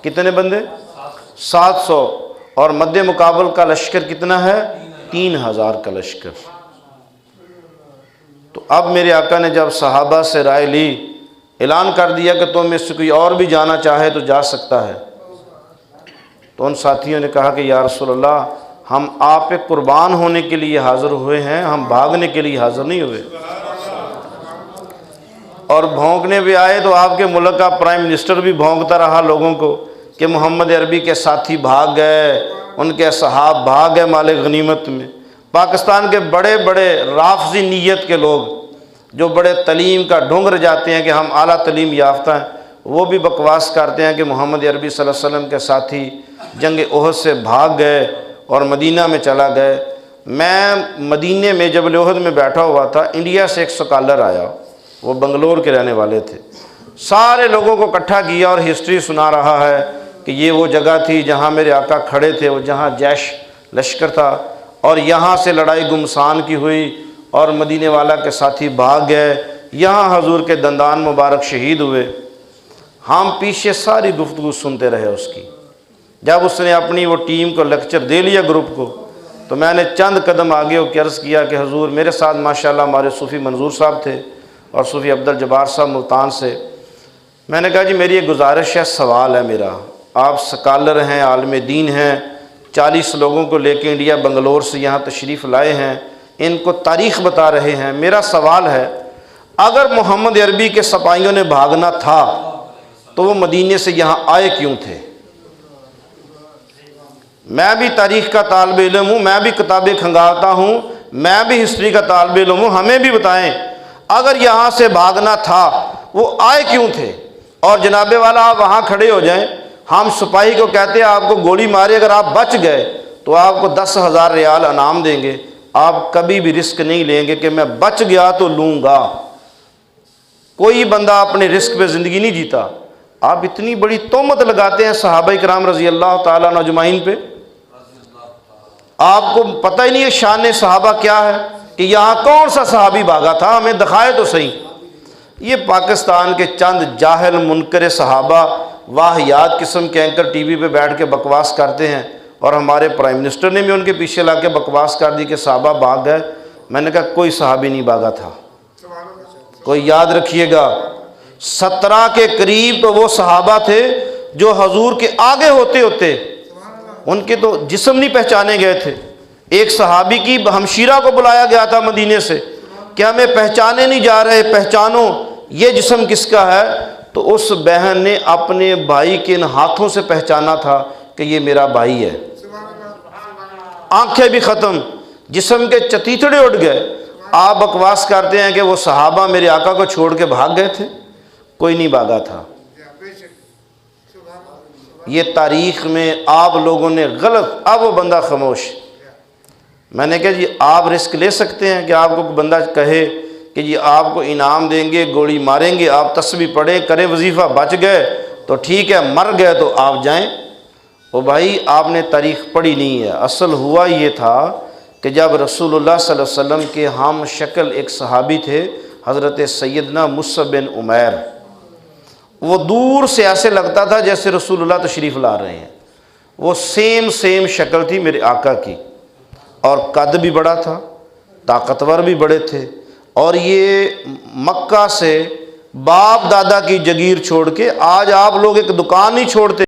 کتنے بندے؟ 700، اور مد مقابل کا لشکر کتنا ہے؟ 3000 کا لشکر۔ تو اب میرے آقا نے جب صحابہ سے رائے لی، اعلان کر دیا کہ تم میں سے کوئی اور بھی جانا چاہے تو جا سکتا ہے، تو ان ساتھیوں نے کہا کہ یا رسول اللہ، ہم آپ پہ قربان ہونے کے لیے حاضر ہوئے ہیں، ہم بھاگنے کے لیے حاضر نہیں ہوئے۔ اور بھونکنے بھی آئے تو آپ کے ملک کا پرائم منسٹر بھی بھونکتا رہا لوگوں کو کہ محمد عربی کے ساتھی بھاگ گئے، ان کے اصحاب بھاگ گئے مال غنیمت میں۔ پاکستان کے بڑے بڑے رافضی نیت کے لوگ جو بڑے تعلیم کا ڈھونگ جاتے ہیں کہ ہم اعلیٰ تعلیم یافتہ ہیں، وہ بھی بکواس کرتے ہیں کہ محمد عربی صلی اللہ علیہ وسلم کے ساتھی جنگ احد سے بھاگ گئے اور مدینہ میں چلا گئے۔ میں مدینہ میں جبل احد میں بیٹھا ہوا تھا، انڈیا سے ایک سکالر آیا، وہ بنگلور کے رہنے والے تھے، سارے لوگوں کو اکٹھا کیا اور ہسٹری سنا رہا ہے کہ یہ وہ جگہ تھی جہاں میرے آقا کھڑے تھے، وہ جہاں جیش لشکر تھا، اور یہاں سے لڑائی گمسان کی ہوئی اور مدینے والا کے ساتھی بھاگ گئے، یہاں حضور کے دندان مبارک شہید ہوئے۔ ہم پیچھے ساری گفتگو سنتے رہے اس کی۔ جب اس نے اپنی وہ ٹیم کو لیکچر دے لیا گروپ کو، تو میں نے چند قدم آگے ہو کے عرض کیا کہ حضور، میرے ساتھ ماشاءاللہ ہمارے صوفی منظور صاحب تھے اور صوفی عبدالجبار صاحب ملتان سے۔ میں نے کہا جی میری ایک گزارش ہے، سوال ہے میرا، آپ سکالر ہیں، عالم دین ہیں، 40 لوگوں کو لے کے انڈیا بنگلور سے یہاں تشریف لائے ہیں، ان کو تاریخ بتا رہے ہیں۔ میرا سوال ہے، اگر محمد عربی کے سپاہیوں نے بھاگنا تھا تو وہ مدینے سے یہاں آئے کیوں تھے؟ میں بھی تاریخ کا طالب علم ہوں، میں بھی کتابیں کھنگالتا ہوں، میں بھی ہسٹری کا طالب علم ہوں، ہمیں بھی بتائیں اگر یہاں سے بھاگنا تھا وہ آئے کیوں تھے؟ اور جناب والا آپ وہاں کھڑے ہو جائیں، ہم سپاہی کو کہتے ہیں آپ کو گولی مارے، اگر آپ بچ گئے تو آپ کو 10,000 ریال انعام دیں گے، آپ کبھی بھی رسک نہیں لیں گے کہ میں بچ گیا تو لوں گا۔ کوئی بندہ اپنے رسک پہ زندگی نہیں جیتا۔ آپ اتنی بڑی تہمت لگاتے ہیں صحابہ کرام رضی اللہ تعالیٰ عنہ اجمعین پہ، آپ کو پتہ ہی نہیں ہے شان صحابہ کیا ہے کہ یہاں کون سا صحابی بھاگا تھا، ہمیں دکھائے تو صحیح۔ یہ پاکستان کے چند جاہل منکر صحابہ واہیات قسم کے اینکر ٹی وی پہ بیٹھ کے بکواس کرتے ہیں، اور ہمارے پرائم منسٹر نے بھی ان کے پیچھے لا کے بکواس کر دی کہ صحابہ بھاگ گئے۔ میں نے کہا کوئی صحابی نہیں بھاگا تھا۔ کوئی یاد رکھیے گا، 17 کے قریب تو وہ صحابہ تھے جو حضور کے آگے ہوتے ہوتے ان کے تو جسم نہیں پہچانے گئے تھے۔ ایک صحابی کی ہمشیرہ کو بلایا گیا تھا مدینے سے کہ ہمیں پہچانے نہیں جا رہے، پہچانو یہ جسم کس کا ہے؟ تو اس بہن نے اپنے بھائی کے ان ہاتھوں سے پہچانا تھا کہ یہ میرا بھائی ہے۔ آنکھیں بھی ختم، جسم کے چتیتڑے اٹھ گئے۔ آپ بکواس کرتے ہیں کہ وہ صحابہ میرے آقا کو چھوڑ کے بھاگ گئے تھے، کوئی نہیں بھاگا تھا۔ یہ تاریخ میں آپ لوگوں نے غلط، اب وہ بندہ خاموش۔ میں نے کہا جی آپ رسک لے سکتے ہیں کہ آپ کو بندہ کہے کہ جی آپ کو انعام دیں گے، گولی ماریں گے، آپ تسبیح پڑھیں، کریں وظیفہ، بچ گئے تو ٹھیک ہے، مر گئے تو آپ جائیں؟ وہ بھائی آپ نے تاریخ پڑھی نہیں ہے۔ اصل ہوا یہ تھا کہ جب رسول اللہ صلی اللہ علیہ وسلم کے ہم شکل ایک صحابی تھے حضرت سیدنا مصعب بن عمیر، وہ دور سے ایسے لگتا تھا جیسے رسول اللہ تشریف لا رہے ہیں، وہ سیم شکل تھی میرے آقا کی، اور قد بھی بڑا تھا، طاقتور بھی بڑے تھے، اور یہ مکہ سے باپ دادا کی جگیر چھوڑ کے آج آپ لوگ ایک دکان نہیں چھوڑتے۔